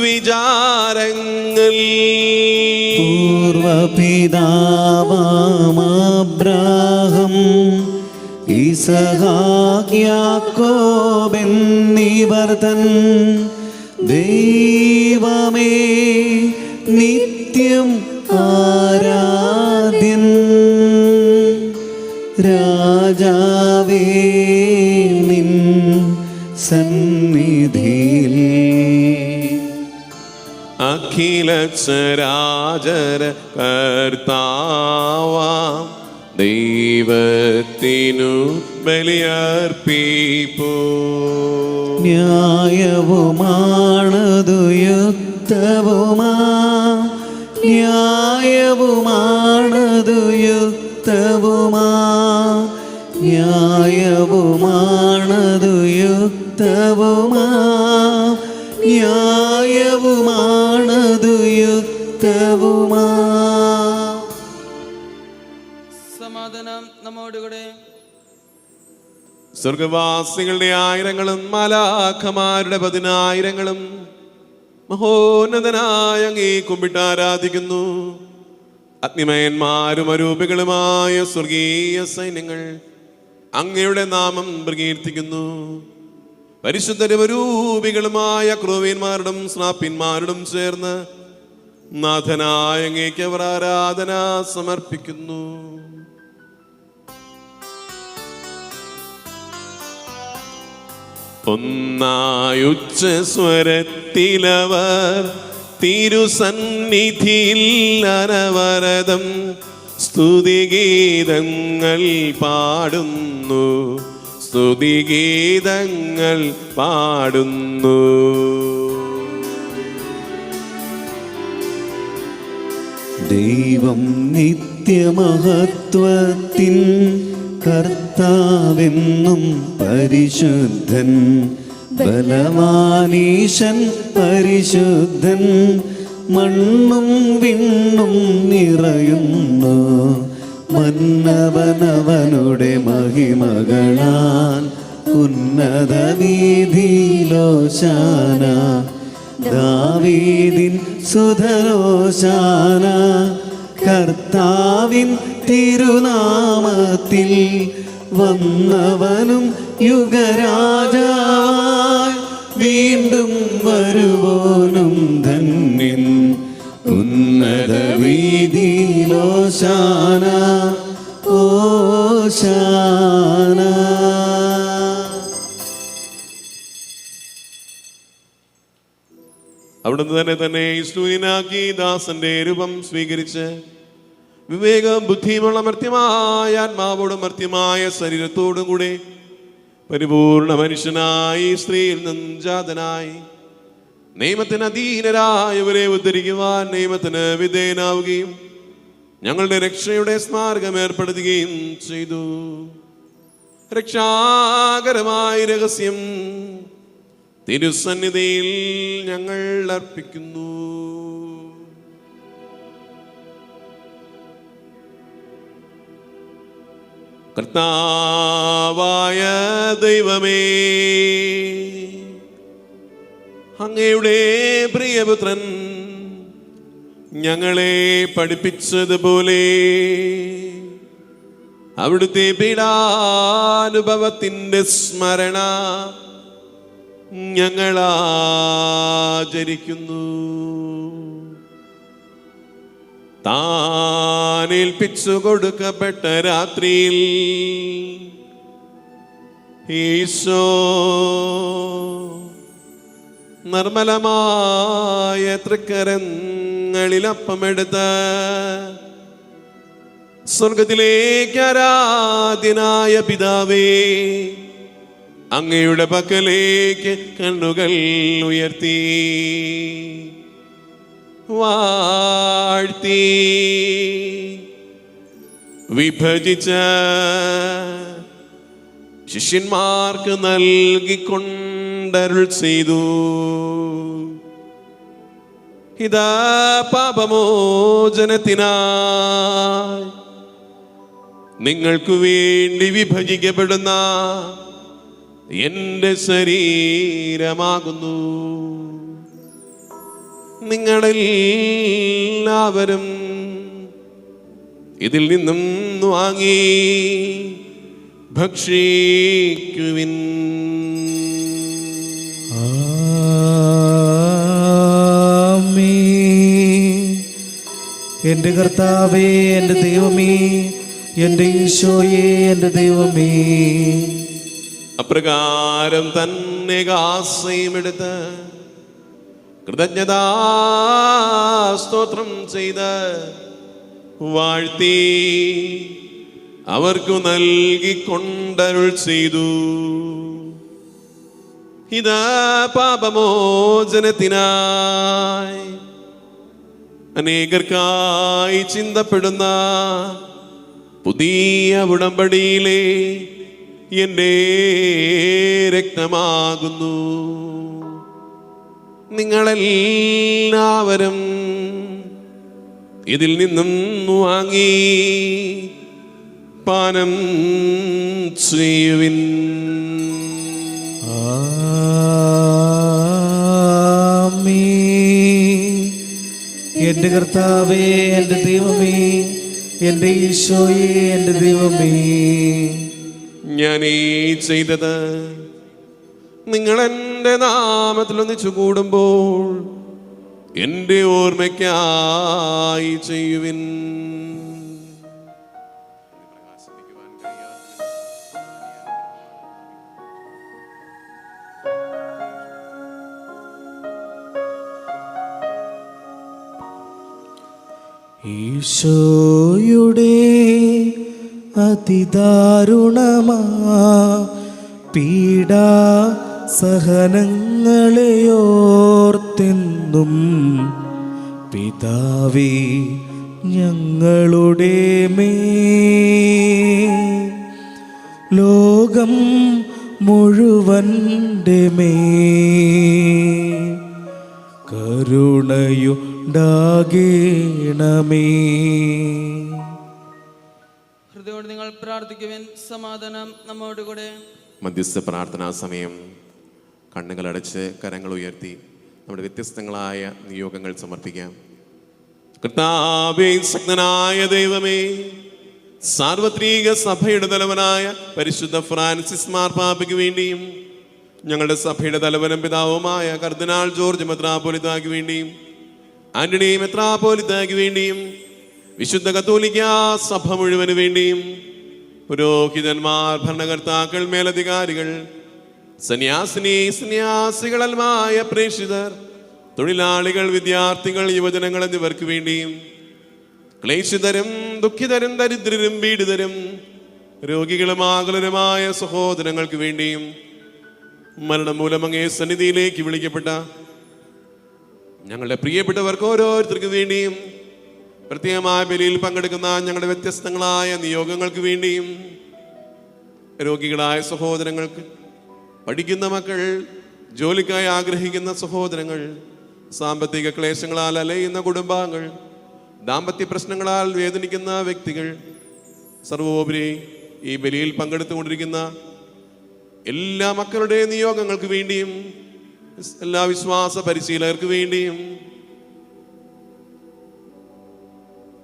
വിചാരങ്ങൾ. പൂർവപിതാവാം ഇസഹാക്ക് യാക്കോബ് എന്നിവർ തൻ ദൈവമേ നിത്യം ആരാധ്യൻ. രാജാവേ നിൻ സന്നിധിയിൽ അഖില ചരാചര കർത്താവാം ദൈവത്തിനു ബലിയർപ്പിപ്പൂ. ന്യായവുമാണതു യുക്തവുമാ, ന്യായവുമാണതു യുക്തവുമാ, ന്യായവുമാണതു യുക്തവുമാ, ന്യായവുമാണതു യുക്തവുമാ. സമാധാനം നമ്മോടുകൂടെ. സ്വർഗവാസികളുടെ ആയിരങ്ങളും മാലാഖമാരുടെ 10,000ങ്ങളും മഹോന്നതനായ അങ്ങേ കുമ്പിട്ട് ആരാധിക്കുന്നു. അഗ്നിമയന്മാരും അരൂപികളുമായ സ്വർഗീയ സൈന്യങ്ങൾ അങ്ങയുടെ നാമം പ്രകീർത്തിക്കുന്നു. പരിശുദ്ധരും അരൂപികളുമായ ക്രോവ്യന്മാരോടും സ്നാപ്യന്മാരോടും ചേർന്ന് നാഥനായ അങ്ങേക്ക് അവർ ആരാധന സമർപ്പിക്കുന്നു. ഒന്നായുച്ച സ്വരത്തിലവർ തിരുസന്നിധിയിൽ അനവരതം സ്തുതിഗീതങ്ങൾ പാടുന്നു, സ്തുതിഗീതങ്ങൾ പാടുന്നു. ദൈവം നിത്യമഹത്വത്തിൻ കർത്താവെന്നും പരിശുദ്ധൻ, ബലവാനീശൻ പരിശുദ്ധൻ, മണ്ണും വിണ്ണും നിറയുന്നു മന്നവനവനുടെ മഹിമകളാൽ. ഉന്നത വീഥിയിലോശാന, ദാവീദിൻ സുധരോശാന. കർത്താവിൻ തിരുനാമത്തിൽ വന്നവനും യുഗരാജാവായി വീണ്ടും വരുവോനും ധന്യൻ. ഉന്നത വീഥിയിലോശാന, ഓശാന. അവിടുന്ന് തന്നെ സ്തുതിനാക്കി ദാസന്റെ രൂപം സ്വീകരിച്ച് വിവേകം ബുദ്ധിയുമുള്ള മർത്യമായ ആത്മാവോടും മർത്യമായ ശരീരത്തോടും കൂടെ പരിപൂർണ മനുഷ്യനായി സ്ത്രീയിൽ നിന്നും ജാതനായി നിയമത്തിന് അധീനരായവരെ ഉദ്ധരിക്കുവാൻ നിയമത്തിന് വിധേയനാവുകയും ഞങ്ങളുടെ രക്ഷയുടെ സ്മാരകം ഏർപ്പെടുത്തുകയും ചെയ്തു. രക്ഷാകരമായ രഹസ്യം തിരുസന്നിധിയിൽ ഞങ്ങൾ അർപ്പിക്കുന്നു. കർത്താവായ ദൈവമേ, അങ്ങയുടെ പ്രിയപുത്രൻ ഞങ്ങളെ പഠിപ്പിച്ചതുപോലെ അവിടുത്തെ പീഡാനുഭവത്തിന്റെ സ്മരണ ഞങ്ങൾ ആചരിക്കുന്നു. താൻ ഏൽപ്പിച്ചു കൊടുക്കപ്പെട്ട രാത്രിയിൽ ഈശോ നിർമ്മലമായ തൃക്കരങ്ങളിൽ അപ്പമെടുത്ത് സ്വർഗത്തിലേക്ക് ആരാധ്യനായ പിതാവേ, അങ്ങയുടെ പക്കലേക്ക് കണ്ണുകൾ ഉയർത്തി വാഴ്ത്തി വിഭജിച്ച ശിഷ്യന്മാർക്ക് നൽകിക്കൊണ്ടരുൾ ചെയ്തു. ഇതാ പാപമോചനത്തിനായി നിങ്ങൾക്കു വേണ്ടി വിഭജിക്കപ്പെടുന്ന എന്റെ ശരീരമാകുന്നു. നിങ്ങളെല്ലാവരും ഇതിൽ നിന്നും വാങ്ങി ഭക്ഷിക്കുവിൻ. എന്റെ കർത്താവേ, എന്റെ ദൈവമേ, എന്റെ ഈശോയേ, എന്റെ ദൈവമേ. അപ്രകാരം തന്നെ ആശ്രയമെടുത്ത് കൃതജ്ഞതാ സ്തോത്രം ചെയ്ത് വാഴ്ത്തി അവർക്കു നൽകിക്കൊണ്ടരുൾ ചെയ്തു. ഇതാ പാപമോചനത്തിനായി അനേകർക്കായി ചിന്തപ്പെടുന്ന പുതിയ ഉടമ്പടിയിലെ എൻ്റെ രക്തമാകുന്നു. നിങ്ങളെല്ലാവരും ഇതിൽ നിന്നും വാങ്ങി പാനം ചെയ്യുവിൻ. എന്റെ കർത്താവേ, എന്റെ ദൈവമേ, എന്റെ ഈശോയേ, എന്റെ ദൈവമേ. ഞാൻ ഈ ചെയ്തത് നിങ്ങൾ എൻ്റെ നാമത്തിൽ ഒന്നിച്ചു കൂടുമ്പോൾ എൻ്റെ ഓർമ്മയ്ക്കായി ചെയ്യുവിൻ. ഈശോയുടെ അതിദാരുണമാ പീഡാ സഹനങ്ങളെയോർത്തെന്നും പിതാവേ ഞങ്ങളുടെ മേൽ ലോകം മുഴുവൻ്റെ മേൽ കരുണയുണ്ടാകേണമേ. ഹൃദയോട് നിങ്ങൾ പ്രാർത്ഥിക്കുവിൻ. സമാധാനം നമ്മോടുകൂടെ. മധ്യസ്ഥ പ്രാർത്ഥനാ സമയം. കണ്ണുകളടച്ച് കരങ്ങൾ ഉയർത്തി നമ്മുടെ വ്യത്യസ്തങ്ങളായ നിയോഗങ്ങൾ സമർപ്പിക്കാം. കർത്താവേ, ശക്തനായ ദൈവമേ, സാർവത്രിക സഭയുടെ തലവനായ പരിശുദ്ധ ഫ്രാൻസിസ് മാർപ്പാപ്പയ്ക്ക് വേണ്ടിയും ഞങ്ങളുടെ സഭയുടെ തലവനും പിതാവുമായ കർദിനാൾ ജോർജ് മെത്രാപ്പോലിത്തായ്ക്ക് വേണ്ടിയും ആന്റണി മെത്രാപ്പോലിത്തായ്ക്ക് വേണ്ടിയും വിശുദ്ധ കത്തോലിക്ക സഭ മുഴുവന് വേണ്ടിയും പുരോഹിതന്മാർ, ഭരണകർത്താക്കൾ, മേലധികാരികൾ, സന്യാസികളൽമായ പ്രേക്ഷിതർ, തൊഴിലാളികൾ, വിദ്യാർത്ഥികൾ, യുവജനങ്ങൾ എന്നിവർക്ക് വേണ്ടിയും ക്ലേശിതരും ദുഃഖിതരും ദരിദ്രരും പീഡിതരും രോഗികളും ആകുലരുമായ സഹോദരങ്ങൾക്ക് വേണ്ടിയും മരണം മൂലം അങ്ങേ സന്നിധിയിലേക്ക് വിളിക്കപ്പെട്ട ഞങ്ങളുടെ പ്രിയപ്പെട്ടവർക്ക് ഓരോരുത്തർക്ക് വേണ്ടിയും പ്രത്യേകമായ ബലിയിൽ പങ്കെടുക്കുന്ന ഞങ്ങളുടെ വ്യത്യസ്തങ്ങളായ നിയോഗങ്ങൾക്ക് വേണ്ടിയും, രോഗികളായ സഹോദരങ്ങൾക്ക്, പഠിക്കുന്ന മക്കൾ, ജോലിക്കായി ആഗ്രഹിക്കുന്ന സഹോദരങ്ങൾ, സാമ്പത്തിക ക്ലേശങ്ങളാൽ അലയുന്ന കുടുംബാംഗങ്ങൾ, ദാമ്പത്യ പ്രശ്നങ്ങളാൽ വേദനിക്കുന്ന വ്യക്തികൾ, സർവോപരി ഈ ബലിയിൽ പങ്കെടുത്തുകൊണ്ടിരിക്കുന്ന എല്ലാ മക്കളുടെ നിയോഗങ്ങൾക്ക് വേണ്ടിയും, എല്ലാ വിശ്വാസ പരിശീലകർക്ക് വേണ്ടിയും,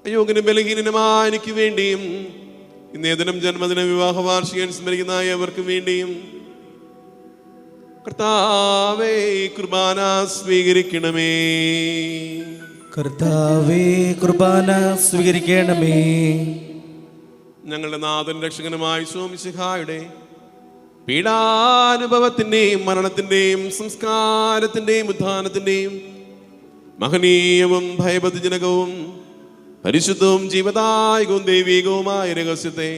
അയോഗ്യനും ബലഹീനനുമായ എനിക്ക് വേണ്ടിയും, ഇന്നേദിനം ജന്മദിന വിവാഹ വാർഷികം സ്മരിക്കുന്ന അവർക്ക് വേണ്ടിയും കർത്താവേ കുർബാന സ്വീകരിക്കണമേ. കർത്താവേ കുർബാന സ്വീകരിക്കണമേ. ഞങ്ങളുടെ നാഥൻ രക്ഷകനുമായ ഈശോ മിശിഹായുടെ പീഡാനുഭവത്തിന്റെയും മരണത്തിന്റെയും സംസ്കാരത്തിന്റെയും ഉത്ഥാനത്തിന്റെയും മഹനീയവും ഭയഭക്തിജനകവും പരിശുദ്ധവും ജീവദായകവും ദൈവികവുമായ രഹസ്യത്തെ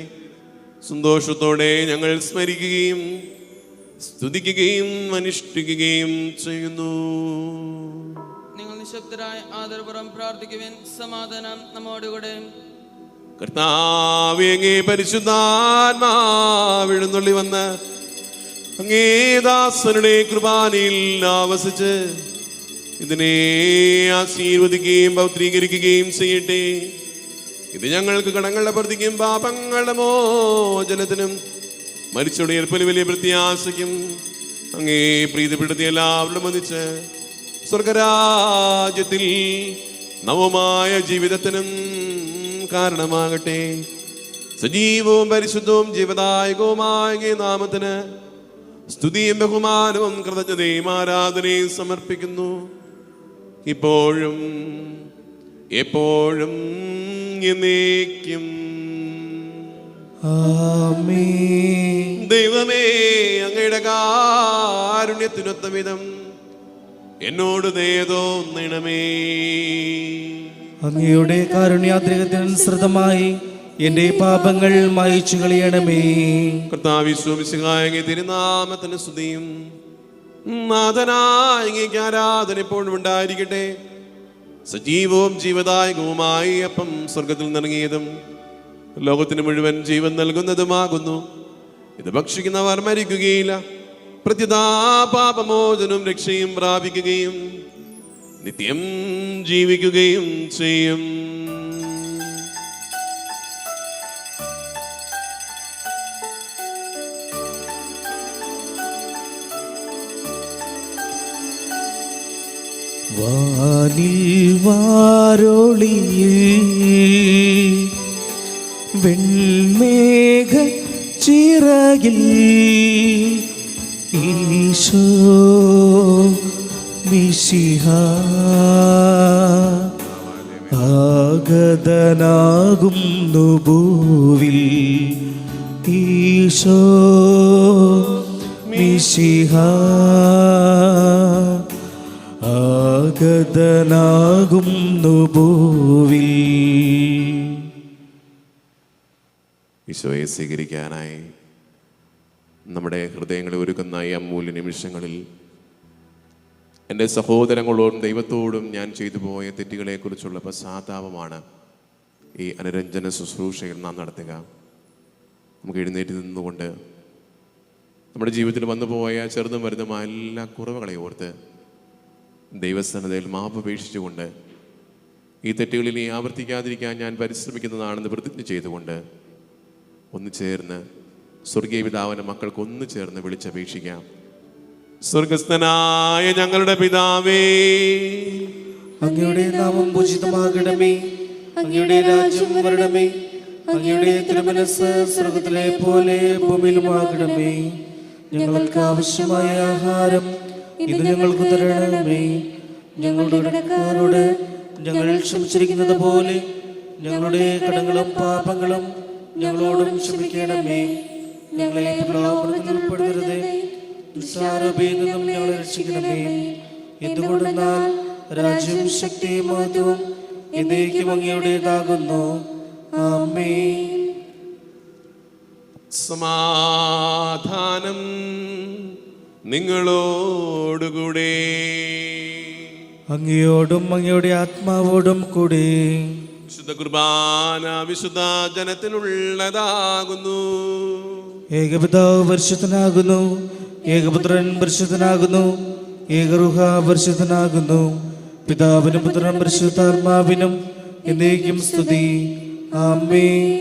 സന്തോഷത്തോടെ ഞങ്ങൾ സ്മരിക്കുകയും സ്തുതിക്കുകയും അനുഷ്ഠിക്കുകയും ചെയ്യുന്നു. നിങ്ങൾ നിശബ്ദരായ ആദരപുറം പ്രാർത്ഥിക്കുവാൻ. സമാധാനം നമ്മോടുകൂടെ. കർത്താവേ, അങ്ങേ പരിശുദ്ധാത്മാവെഴുന്നള്ളി വന്ന് അങ്ങേ ദാസനുടെ കുർബാനയിൽ ആവസിച്ച് ഇതിനെ ആശീർവദിക്കുകയും പൗത്രീകരിക്കുകയും ചെയ്യട്ടെ. ഇത് ഞങ്ങൾക്ക് കടങ്ങളുടെ പ്രതിക്കും പാപങ്ങളുടെ മോചനത്തിനും മരിച്ചോടെ ഏൽപ്പലി വലിയ പ്രത്യാശയ്ക്കും അങ്ങേ പ്രീതിപ്പെടുത്തി എല്ലാവരും വന്നിച്ച് സ്വർഗരാജ്യത്തിൽ നവമായ ജീവിതത്തിനും കാരണമാകട്ടെ. സജീവവും പരിശുദ്ധവും ജീവദായകവുമായ അങ്ങേ നാമത്തിന് സ്തുതിയും ബഹുമാനവും കൃതജ്ഞതയും ആരാധനയും സമർപ്പിക്കുന്നു, ഇപ്പോഴും എപ്പോഴും എന്നേക്കും. ആമേൻ. ദൈവമേ, അങ്ങയുടെ കാരുണ്യത്തിനൊത്ത വിധം എന്നോട് ദയ തോന്നണമേ. അങ്ങയുടെ കാരുണ്യാദ്രികത്തിനനുസൃതമായി എന്റെ പാപങ്ങൾ മായിച്ചു കളയണമേ. കർത്താവേ, ഈശോ മിശിഹായ അങ്ങേ തിരുനാമത്തിന് സ്തുതിയും നാഥനായ അങ്ങേക്ക് ആരാധന എപ്പോഴും ഉണ്ടായിരിക്കട്ടെ. സജീവവും ജീവദായകവുമായി അപ്പം സ്വർഗത്തിൽ നിറങ്ങിയതും ലോകത്തിന് മുഴുവൻ ജീവൻ നൽകുന്നതുമാകുന്നു. ഇത് ഭക്ഷിക്കുന്നവർ മരിക്കുകയില്ല, പ്രത്യുതാ പാപമോചനവും രക്ഷയും പ്രാപിക്കുകയും നിത്യം ജീവിക്കുകയും ചെയ്യും. വാനിൽ വാരൊളിയിൽ വെൺമേഘ ചിറകിൽ ഈശോ മിശിഹ ആഗതനാകുന്നു ഭൂവിൽ. ഈശോ മിശിഹ ആഗതനാകുന്നു ഭൂവിൽ. ഈശോയെ സ്വീകരിക്കാനായി നമ്മുടെ ഹൃദയങ്ങളെ ഒരുക്കുന്ന ഈ അമൂല്യ നിമിഷങ്ങളിൽ എൻ്റെ സഹോദരങ്ങളോടും ദൈവത്തോടും ഞാൻ ചെയ്തു പോയ തെറ്റുകളെക്കുറിച്ചുള്ള പശ്ചാത്താപമാണ് ഈ അനുരഞ്ജന ശുശ്രൂഷയിൽ നാം നടത്തുക. നമുക്ക് എഴുന്നേറ്റ് നിന്നുകൊണ്ട് നമ്മുടെ ജീവിതത്തിൽ വന്നുപോയ ചെറുതും വലുതുമായ എല്ലാ കുറവുകളെ ഓർത്ത് ദൈവസന്നിധിയിൽ മാപ്പപേക്ഷിച്ചുകൊണ്ട് ഈ തെറ്റുകളിൽ ഇനി ആവർത്തിക്കാതിരിക്കാൻ ഞാൻ പരിശ്രമിക്കുന്നതാണെന്ന് പ്രതിജ്ഞ ചെയ്തുകൊണ്ട് ഒന്ന് ചേർന്ന് സ്വർഗീയ പിതാവിൻ്റെ മക്കൾക്ക് ഒന്ന് ചേർന്ന് വിളിച്ചപേക്ഷിക്കാം. സ്വർഗസ്ഥനായ ഞങ്ങളുടെ പിതാവേ, അങ്ങയുടെ നാമം പൂജിതമാകണമേ. അങ്ങയുടെ രാജ്യം വരണമേ. അങ്ങയുടെ തിരുമനസ്സ് സ്വർഗത്തിലെ പോലെ ഭൂമിയിലുമാകണമേ. ഞങ്ങൾക്ക് ആവശ്യമായ ആഹാരം ഇത് ഞങ്ങൾക്ക് തരണമേ. ഞങ്ങളുടെ കടക്കാരോട് ഞങ്ങൾ ക്ഷമിച്ചിരിക്കുന്നത് പോലെ ഞങ്ങളുടെ കടങ്ങളും പാപങ്ങളും ഞങ്ങളോടും ക്ഷമിക്കണമേ. ഞങ്ങളെ പ്രലോഭനത്തിൽ ഉൾപ്പെടുത്തരുതേ, ദുഷ്ടാരൂപിയിൽ നിന്നും ഞങ്ങളെ രക്ഷിക്കണമേ. എന്തുകൊണ്ടെന്നാൽ രാജ്യം ശക്തിയും മഹത്വവും എന്നേക്കും അങ്ങയുടേതാകുന്നു. ആമേൻ. സമാധാനം നിങ്ങളോടുകൂടെ. അങ്ങയോടും അങ്ങയുടെ ആത്മാവോടും കൂടി. വിശുദ്ധ കുർബാന വിശുദ്ധ ജനത്തിനുള്ളതാകുന്നു. ഏകപിതാവ് പരിശുദ്ധനാകുന്നു, ഏകപുത്രൻ പരിശുദ്ധനാകുന്നു, ഏകറുഹ പരിശുദ്ധനാകുന്നു. പിതാവിനും പുത്രനും പരിശുദ്ധാത്മാവിനും എന്നേക്കും സ്തുതി. ആമേൻ.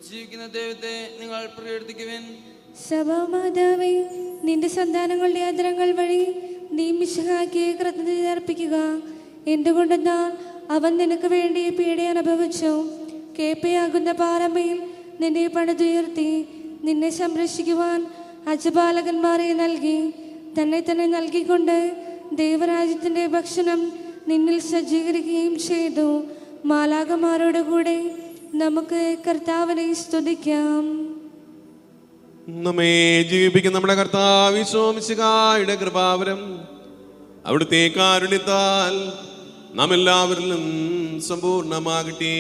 ജീവിക്കുന്ന ദൈവത്തെ നിങ്ങൾ പ്രകീർത്തിക്കുവിൻ. സഭാമാതാവേ, നിന്റെ സന്താനങ്ങളുടെ ആദരങ്ങൾ വഴി നീ മിശിഹായ്ക്ക് കൃതജ്ഞത അർപ്പിക്കുക. എന്തുകൊണ്ടെന്നാൽ അവൻ നിനക്ക് വേണ്ടി പീഡ അനുഭവിച്ചു. കേപ്പയാകുന്ന പാറമേൽ നിന്നെ പണിതുയർത്തി നിന്നെ സംരക്ഷിക്കുവാൻ അജപാലകന്മാരെ നൽകി. തന്നെ തന്നെ നൽകിക്കൊണ്ട് ദൈവരാജ്യത്തിൻ്റെ ഭക്ഷണം നിന്നിൽ സജ്ജീകരിക്കുകയും ചെയ്തു. മാലാകമാരോട് കൂടെ നമുക്ക് കർത്താവിനെ സ്തുതിക്കാം. നമ്മെ ജീവിപ്പിക്കുന്ന നമ്മുടെ കർത്താവ് ഈശോ മിശിഹായുടെ കൃപാവരം അവിടുത്തെ കാരുണ്യത്താൽ നാം എല്ലാവരിലും സമ്പൂർണ്ണമാകട്ടെ.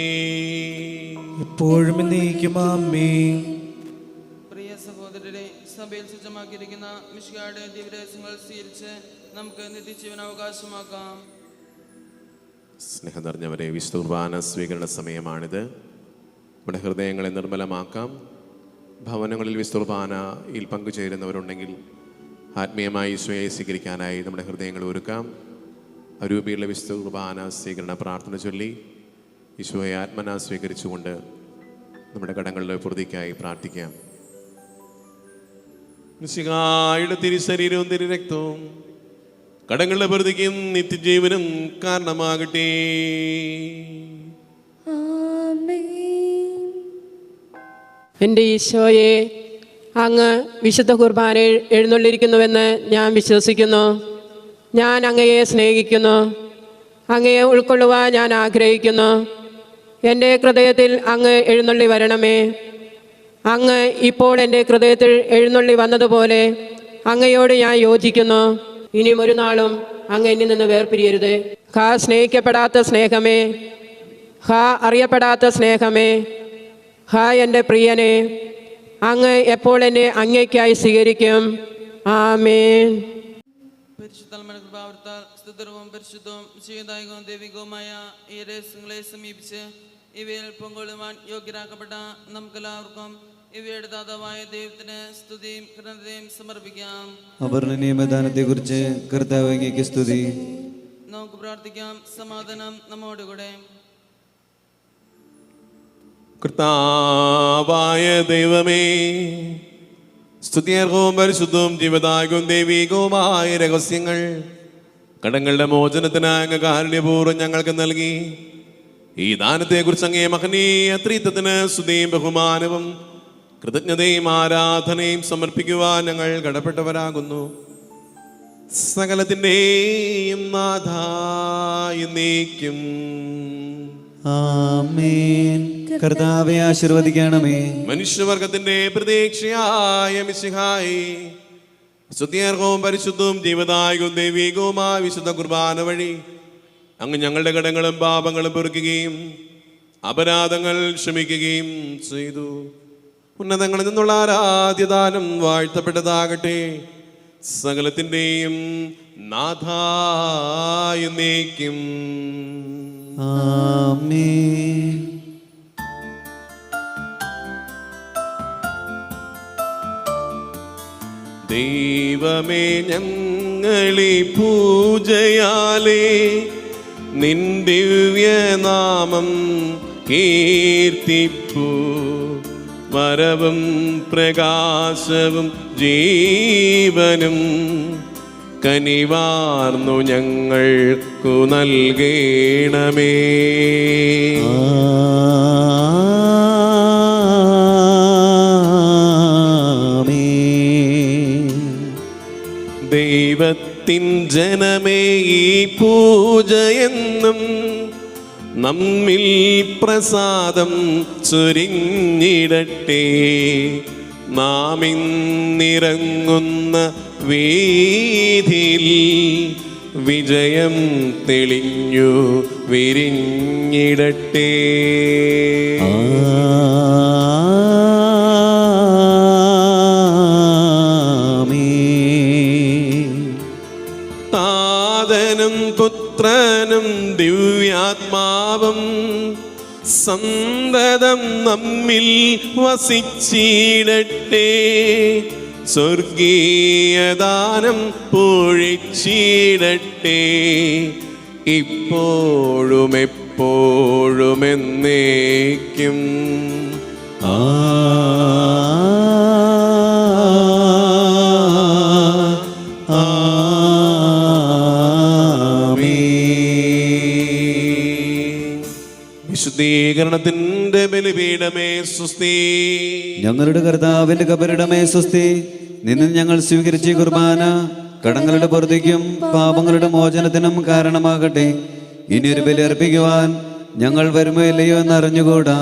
എപ്പോഴും എന്നേക്കും ആമേൻ. പ്രിയ സഹോദരരെ, സഭയിൽ സജ്ജമാക്കിയിരിക്കുന്ന മിശിഹായുടെ ദിവ്യരഹസ്യങ്ങൾ സ്വീകരിച്ച് നമുക്ക് നിത്യജീവൻ അവകാശമാക്കാം. സ്നേഹം നിറഞ്ഞവരെ, വിശുദ്ധ കുർബാന സ്വീകരണ സമയമാണിത്. നമ്മുടെ ഹൃദയങ്ങളെ നിർമ്മലമാക്കാം. ഭവനങ്ങളിൽ വിശുദ്ധ കുർബാനയിൽ പങ്കുചേരുന്നവരുണ്ടെങ്കിൽ ആത്മീയമായി ഈശോയെ സ്വീകരിക്കാനായി നമ്മുടെ ഹൃദയങ്ങൾ ഒരുക്കാം. അരൂപിയുള്ള വിശുദ്ധ കുർബാന സ്വീകരണ പ്രാർത്ഥന ചൊല്ലി ഈശോയെ ആത്മനാ സ്വീകരിച്ചുകൊണ്ട് നമ്മുടെ കടങ്ങളുടെ പൂർത്തിക്കായി പ്രാർത്ഥിക്കാം. മിശിഹായുടെ തിരുശരീരവും തിരുരക്തവും കടങ്ങളുടെ പൂർത്തിക്കും നിത്യജീവനും കാരണമാകട്ടെ. എൻ്റെ ഈശോയെ, അങ്ങ് വിശുദ്ധ കുർബാനയിൽ എഴുന്നള്ളിരിക്കുന്നുവെന്ന് ഞാൻ വിശ്വസിക്കുന്നു. ഞാൻ അങ്ങയെ സ്നേഹിക്കുന്നു. അങ്ങയെ ഉൾക്കൊള്ളുവാൻ ഞാൻ ആഗ്രഹിക്കുന്നു. എൻ്റെ ഹൃദയത്തിൽ അങ്ങ് എഴുന്നള്ളി വരണമേ. അങ്ങ് ഇപ്പോൾ എൻ്റെ ഹൃദയത്തിൽ എഴുന്നള്ളി വന്നതുപോലെ അങ്ങയോട് ഞാൻ യോജിക്കുന്നു. ഇനിയും ഒരു നാളും അങ്ങ് എന്നിൽ നിന്ന് വേർപിരിയരുത്. ഹാ സ്നേഹിക്കപ്പെടാത്ത സ്നേഹമേ, ഹാ അറിയപ്പെടാത്ത സ്നേഹമേ, ഹാ എൻ്റെ പ്രിയനെ, അങ്ങ് എപ്പോൾ എന്നെ അങ്ങേക്കായി സ്വീകരിക്കും. ആമേൻ. പരിശുദ്ധാത്മാവിന്റെ കൃപാവരത്താൽ സ്തുതിർവും പരിശുദ്ധവും ജീവദായകവും ദൈവികവുമായ ഈ രഹസ്യങ്ങളെ സമീപിച്ച് ഇവയിൽ പങ്കുകൊള്ളുവാൻ യോഗ്യരാക്കപ്പെട്ട നമുക്കെല്ലാവർക്കും ഇവയുടെ ദാതാവായ ദൈവത്തിന് സ്തുതിയും കൃതജ്ഞതയും സമർപ്പിക്കാം. അപർണനീയമദാനത്തെ കുറിച്ച് കർത്താവ് അങ്ങേക്ക് സ്തുതി. നമുക്ക് പ്രാർത്ഥിക്കാം. സമാധാനം നമ്മോടുകൂടെ. കർത്താവായ ദൈവമേ, സ്തുതിയർഹവും പരിശുദ്ധവും ജീവദായകവും ദൈവികവുമായ രഹസ്യങ്ങൾ കടങ്ങളുടെ മോചനത്തിനായി അങ്ങ് കാരുണ്യപൂർവ്വം ഞങ്ങൾക്ക് നൽകി. ഈ ദാനത്തെക്കുറിച്ച് അങ്ങേ മഹനീയ ത്രിത്വത്തിന് സ്തുതിയും ബഹുമാനവും കൃതജ്ഞതയും ആരാധനയും സമർപ്പിക്കുവാൻ ഞങ്ങൾ കടപ്പെട്ടവരാകുന്നു. സകലത്തിൻ്റെയും നാഥായ നീക്കും. ആമേൻ. കർത്താവെ ആശീർവദിക്കണമേ. മനുഷ്യവർഗത്തിന്റെ പ്രതീക്ഷയായ മിശിഹായി, സ്തുത്യർഹവും പരിശുദ്ധവും ജീവദായകവും ദൈവികവുമായ വിശുദ്ധ കുർബാന വഴി അങ്ങ് ഞങ്ങളുടെ കടങ്ങളും പാപങ്ങളും പൊറുക്കുകയും അപരാധങ്ങൾ ക്ഷമിക്കുകയും ചെയ്തു. ഉന്നതങ്ങളിൽ നിന്നുള്ള ആരാധ്യദാനം വാഴ്ത്തപ്പെട്ടതാകട്ടെ. സകലത്തിൻ്റെയും നാഥായ നീക്കും. ആമേൻ. ദൈവമേ, ഞങ്ങളീ പൂജയാലേ നിൻ ദിവ്യനാമം കീർത്തിപ്പൂ. വരവും പ്രകാശവും ജീവനും കനിവാർന്നു ഞങ്ങൾക്കു നൽകേണമേ. ദൈവത്തിൻ ജനമേ, ഈ പൂജയെന്നും നമ്മിൽ പ്രസാദം ചൊരിഞ്ഞിടട്ടെ. നാം ഇന്നിറങ്ങുന്ന വീതിയിൽ വിജയം തെളിഞ്ഞു വിരിഞ്ഞിടട്ടെ. താതനും പുത്രനും പുത്രനും ദിവ്യാത്മാവും സന്തതം നമ്മിൽ വസിച്ചിടട്ടെ. സ്വർഗീയദാനം പൊഴിച്ചിടട്ടെ, ഇപ്പോഴും എപ്പോഴും എന്നേക്കും. വിശുദ്ധീകരണത്തിന്റെ ബലിപീഠമേ സ്വസ്തി. ഞങ്ങളുടെ കർത്താവിന്റെ കബറിടമേ സ്വസ്തി. നിന്നും ഞങ്ങൾ സ്വീകരിച്ച കുർബാന കടങ്ങളുടെ പൊറുതിക്കും പാപങ്ങളുടെ മോചനത്തിനും കാരണമാകട്ടെ. ഇനിയൊരു ബലി അർപ്പിക്കുവാൻ ഞങ്ങൾ വരുമോ ഇല്ലയോ എന്നറിഞ്ഞുകൂടാ.